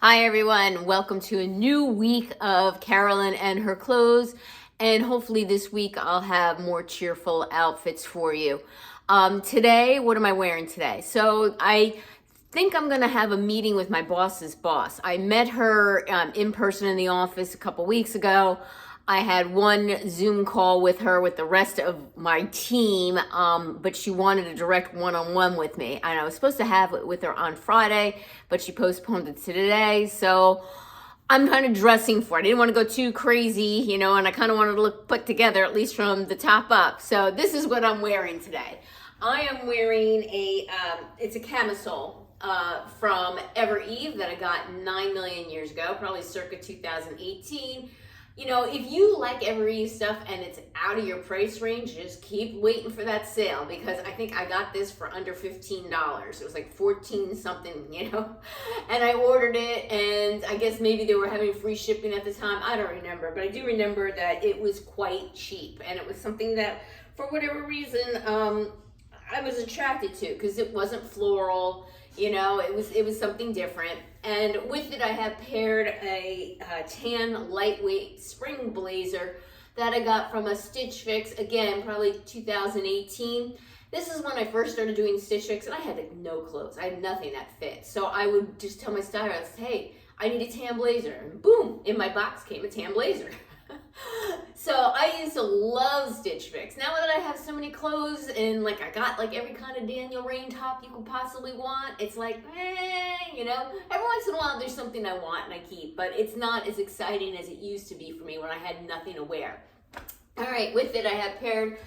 Hi everyone, welcome to a new week of Carolyn and her clothes, and hopefully this week I'll have more cheerful outfits for you. Today, what am I wearing today? So I think I'm gonna have a meeting with my boss's boss. I met her in person in the office a couple weeks ago. I had one Zoom call with her with the rest of my team, but she wanted a direct one-on-one with me. And I was supposed to have it with her on Friday, but she postponed it to today. So I'm kind of dressing for it. I didn't want to go too crazy, and I kind of wanted to look put together, at least from the top up. So this is what I'm wearing today. I am wearing it's a camisole from Ever Eve that I got 9 million years ago, probably circa 2018. If you like Ever Eve stuff and it's out of your price range, just keep waiting for that sale, because I think I got this for under $15. It was like 14 something, and I ordered it, and I guess maybe they were having free shipping at the time. I don't remember, but I do remember that it was quite cheap, and it was something that, for whatever reason, I was attracted to, because it wasn't floral. It was something different. And with it, I have paired a tan lightweight spring blazer that I got from a Stitch Fix, again, probably 2018. This is when I first started doing Stitch Fix, and I had no clothes. I had nothing that fit. So I would just tell my stylist, hey, I need a tan blazer. And boom, in my box came a tan blazer. So I used to love Stitch Fix. Now that I have so many clothes and I got every kind of Daniel Rain top you could possibly want, it's every once in a while there's something I want and I keep, but it's not as exciting as it used to be for me when I had nothing to wear. All right, with it I have paired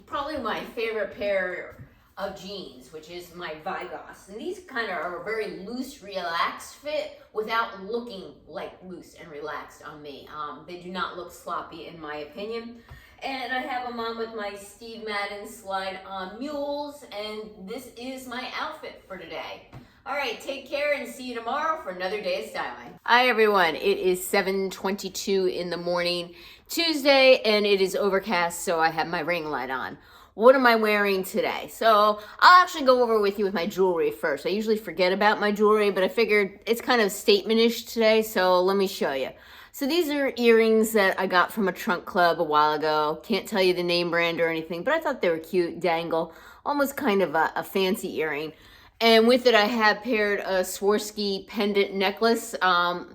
probably my favorite pair of jeans, which is my Vigos. And these kind of are a very loose, relaxed fit without looking like loose and relaxed on me. They do not look sloppy in my opinion. And I have them on with my Steve Madden slide-on mules, and this is my outfit for today. All right, take care and see you tomorrow for another day of styling. Hi everyone, it is 7:22 in the morning, Tuesday, and it is overcast, so I have my ring light on. What am I wearing today? So I'll actually go over with you with my jewelry first. I usually forget about my jewelry, but I figured it's kind of statement-ish today, so let me show you. So these are earrings that I got from a trunk club a while ago. Can't tell you the name brand or anything, but I thought they were cute, dangle, almost kind of a fancy earring. And with it, I have paired a Swarovski pendant necklace. I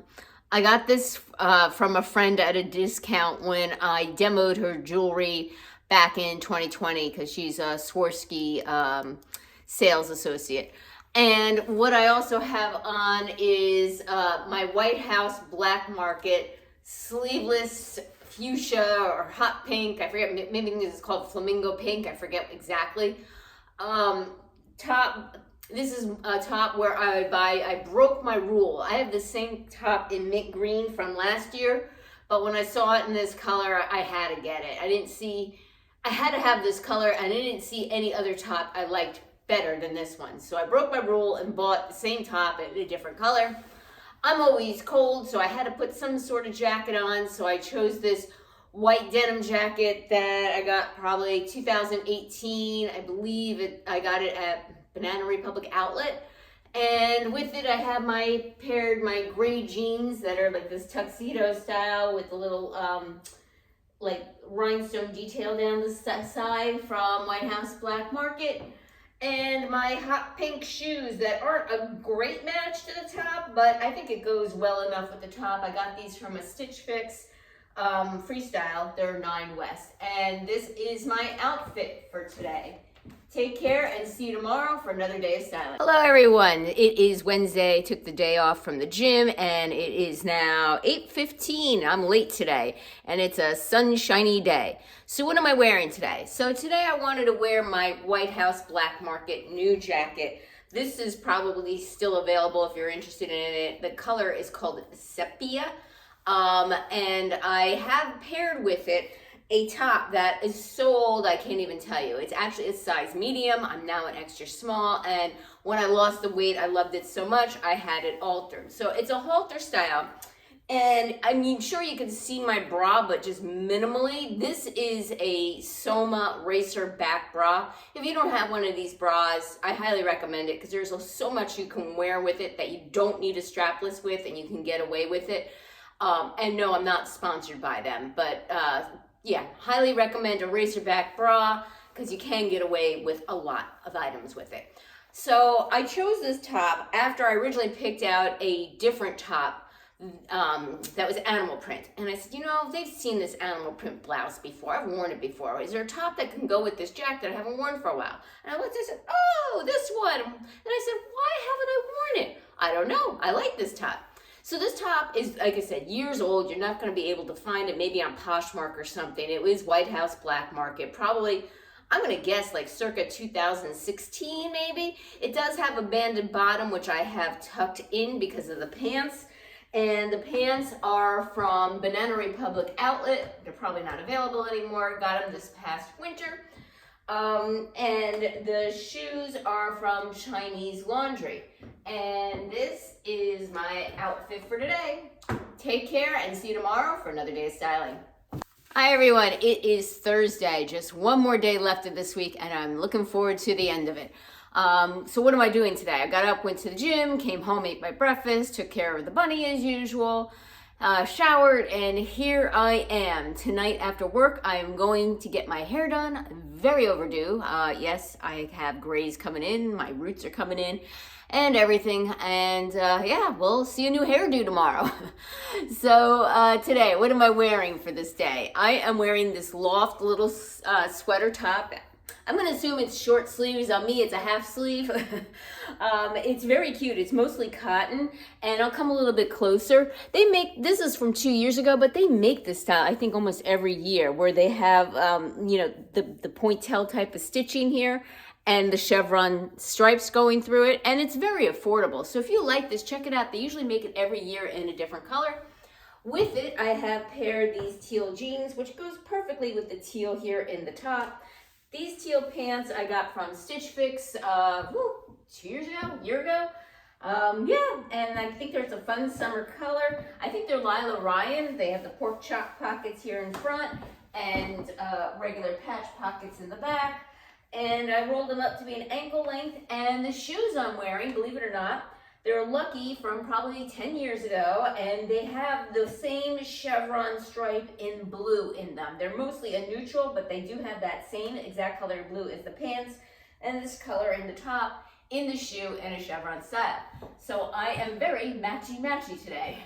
got this from a friend at a discount when I demoed her jewelry back in 2020, because she's a Swarovski sales associate. And what I also have on is my White House Black Market sleeveless fuchsia or hot pink. I forget, maybe this is called flamingo pink. I forget exactly. Top. This is a top where I broke my rule. I have the same top in mint green from last year, but when I saw it in this color, I had to get it. I had to have this color, and I didn't see any other top I liked better than this one. So I broke my rule and bought the same top in a different color. I'm always cold, so I had to put some sort of jacket on, so I chose this white denim jacket that I got probably 2018. I believe I got it at Banana Republic Outlet. And with it, I have paired my gray jeans that are like this tuxedo style with a little rhinestone detail down the side from White House Black Market. And my hot pink shoes that aren't a great match to the top, but I think it goes well enough with the top. I got these from a Stitch Fix Freestyle. They're 9 West. And this is my outfit for today. Take care and see you tomorrow for another day of styling. Hello everyone, it is Wednesday. Took the day off from the gym, and it is now 8:15. I'm late today, and it's a sunshiny day. So what am I wearing today? So today I wanted to wear my White House Black Market new jacket. This is probably still available if you're interested in it. The color is called Sepia, and I have paired with it a top that is so old I can't even tell you. It's actually a size medium. I'm now an extra small, and when I lost the weight, I loved it so much I had it altered. So it's a halter style, And I mean, sure, you can see my bra, but just minimally. This is a Soma Racer back bra. If you don't have one of these bras, I highly recommend it because there's so much you can wear with it that you don't need a strapless with, and you can get away with it. And no, I'm not sponsored by them, but yeah, highly recommend a racer back bra because you can get away with a lot of items with it. So I chose this top after I originally picked out a different top that was animal print. And I said, you know, they've seen this animal print blouse before. I've worn it before. Is there a top that can go with this jacket I haven't worn for a while? And I looked and said, oh, this one. And I said, why haven't I worn it? I don't know. I like this top. So this top is, like I said, years old. You're not going to be able to find it maybe on Poshmark or something. It was White House Black Market. Probably, I'm going to guess like circa 2016 maybe. It does have a banded bottom, which I have tucked in because of the pants. And the pants are from Banana Republic Outlet. They're probably not available anymore. Got them this past winter. And the shoes are from Chinese Laundry. And this is my outfit for today. Take care and see you tomorrow for another day of styling. Hi everyone, it is Thursday. Just one more day left of this week and I'm looking forward to the end of it. So what am I doing today? I got up, went to the gym, came home, ate my breakfast, took care of the bunny as usual, showered, and here I am. Tonight after work, I am going to get my hair done. Very overdue. Yes, I have grays coming in, my roots are coming in, and everything. And yeah, we'll see a new hairdo tomorrow. So today, what am I wearing for this day? I am wearing this Loft little sweater top. I'm going to assume it's short sleeves. On me, it's a half sleeve. It's very cute. It's mostly cotton, and I'll come a little bit closer. They make, this is from 2 years ago, but they make this style, I think, almost every year, where they have, you know, the pointelle type of stitching here and the chevron stripes going through it, and it's very affordable. So if you like this, check it out. They usually make it every year in a different color. With it, I have paired these teal jeans, which goes perfectly with the teal here in the top. These teal pants I got from Stitch Fix 2 years ago, a year ago. Yeah, and I think there's a fun summer color. I think they're Lila Ryan. They have the pork chop pockets here in front and regular patch pockets in the back. And I rolled them up to be an ankle length. And the shoes I'm wearing, believe it or not, they're Lucky from probably 10 years ago, and they have the same chevron stripe in blue in them. They're mostly a neutral, but they do have that same exact color blue as the pants, and this color in the top, in the shoe, in a chevron style. So I am very matchy-matchy today.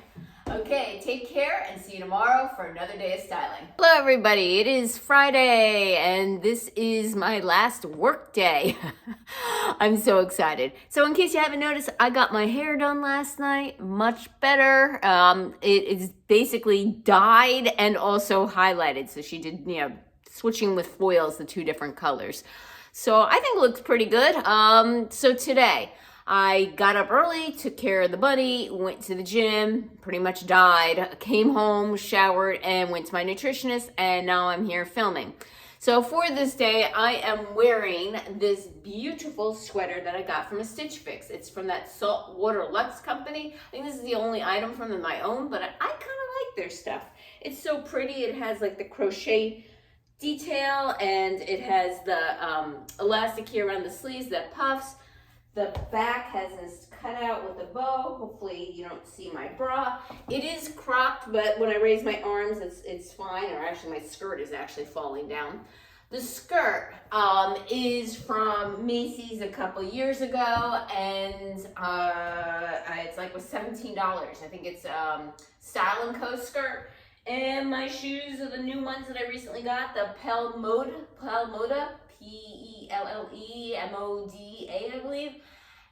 Okay, take care and see you tomorrow for another day of styling. Hello everybody, it is Friday and this is my last work day. I'm so excited. So in case you haven't noticed, I got my hair done last night, much better. It is basically dyed and also highlighted. So she did, you know, switching with foils, the two different colors. So I think it looks pretty good. So today, I got up early, took care of the bunny, went to the gym, pretty much died, came home, showered, and went to my nutritionist, and now I'm here filming. So for this day, I am wearing this beautiful sweater that I got from a Stitch Fix. It's from that Saltwater Luxe company. I think this is the only item from them I own, but I kind of like their stuff. It's so pretty. It has like the crochet detail, and it has the elastic here around the sleeves that puffs. The back has this cutout with a bow. Hopefully you don't see my bra. It is cropped, but when I raise my arms, it's fine. Or actually, my skirt is actually falling down. The skirt is from Macy's a couple years ago, and it's like was $17. I think it's Style & Co skirt. And my shoes are the new ones that I recently got, the Pelmoda, P-E-L-L-E-M-O-D-A, I believe.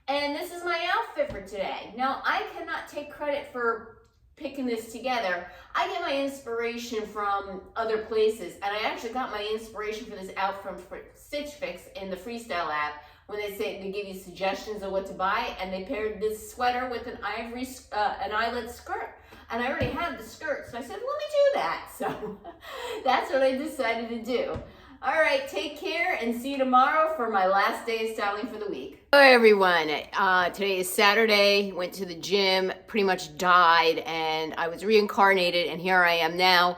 And this is my outfit for today. Now, I cannot take credit for picking this together. I get my inspiration from other places, and I actually got my inspiration for this outfit from Stitch Fix in the Freestyle app when they give you suggestions of what to buy, and they paired this sweater with an eyelet skirt. And I already had the skirt, so I said, let me do that. So that's what I decided to do. All right, take care and see you tomorrow for my last day of styling for the week. Hello everyone, today is Saturday, went to the gym, pretty much died, and I was reincarnated, and here I am now.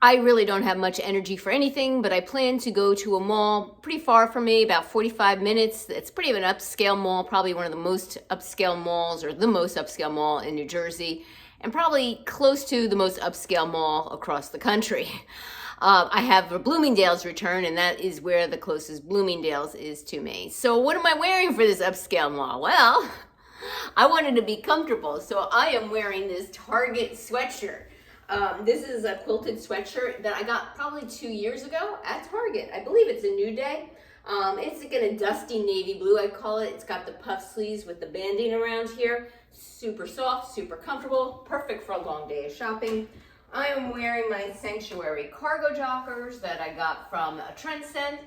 I really don't have much energy for anything, but I plan to go to a mall pretty far from me, about 45 minutes. It's pretty of an upscale mall, probably one of the most upscale malls, or the most upscale mall in New Jersey, and probably close to the most upscale mall across the country. I have a Bloomingdale's return, and that is where the closest Bloomingdale's is to me. So what am I wearing for this upscale mall? Well, I wanted to be comfortable, so I am wearing this Target sweatshirt. This is a quilted sweatshirt that I got probably 2 years ago at Target. I believe it's a New Day. It's like a dusty navy blue, I call it. It's got the puff sleeves with the banding around here. Super soft, super comfortable, perfect for a long day of shopping. I am wearing my Sanctuary cargo joggers that I got from Trendsend.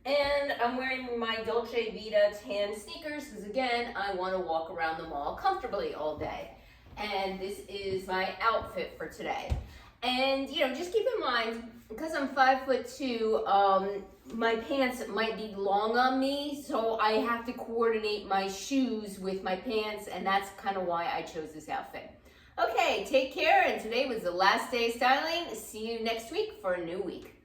And I'm wearing my Dolce Vita tan sneakers because, again, I want to walk around the mall comfortably all day. And this is my outfit for today. And, just keep in mind, because I'm 5'2", my pants might be long on me, so I have to coordinate my shoes with my pants, and that's kind of why I chose this outfit. Okay, take care, and today was the last day of styling. See you next week for a new week.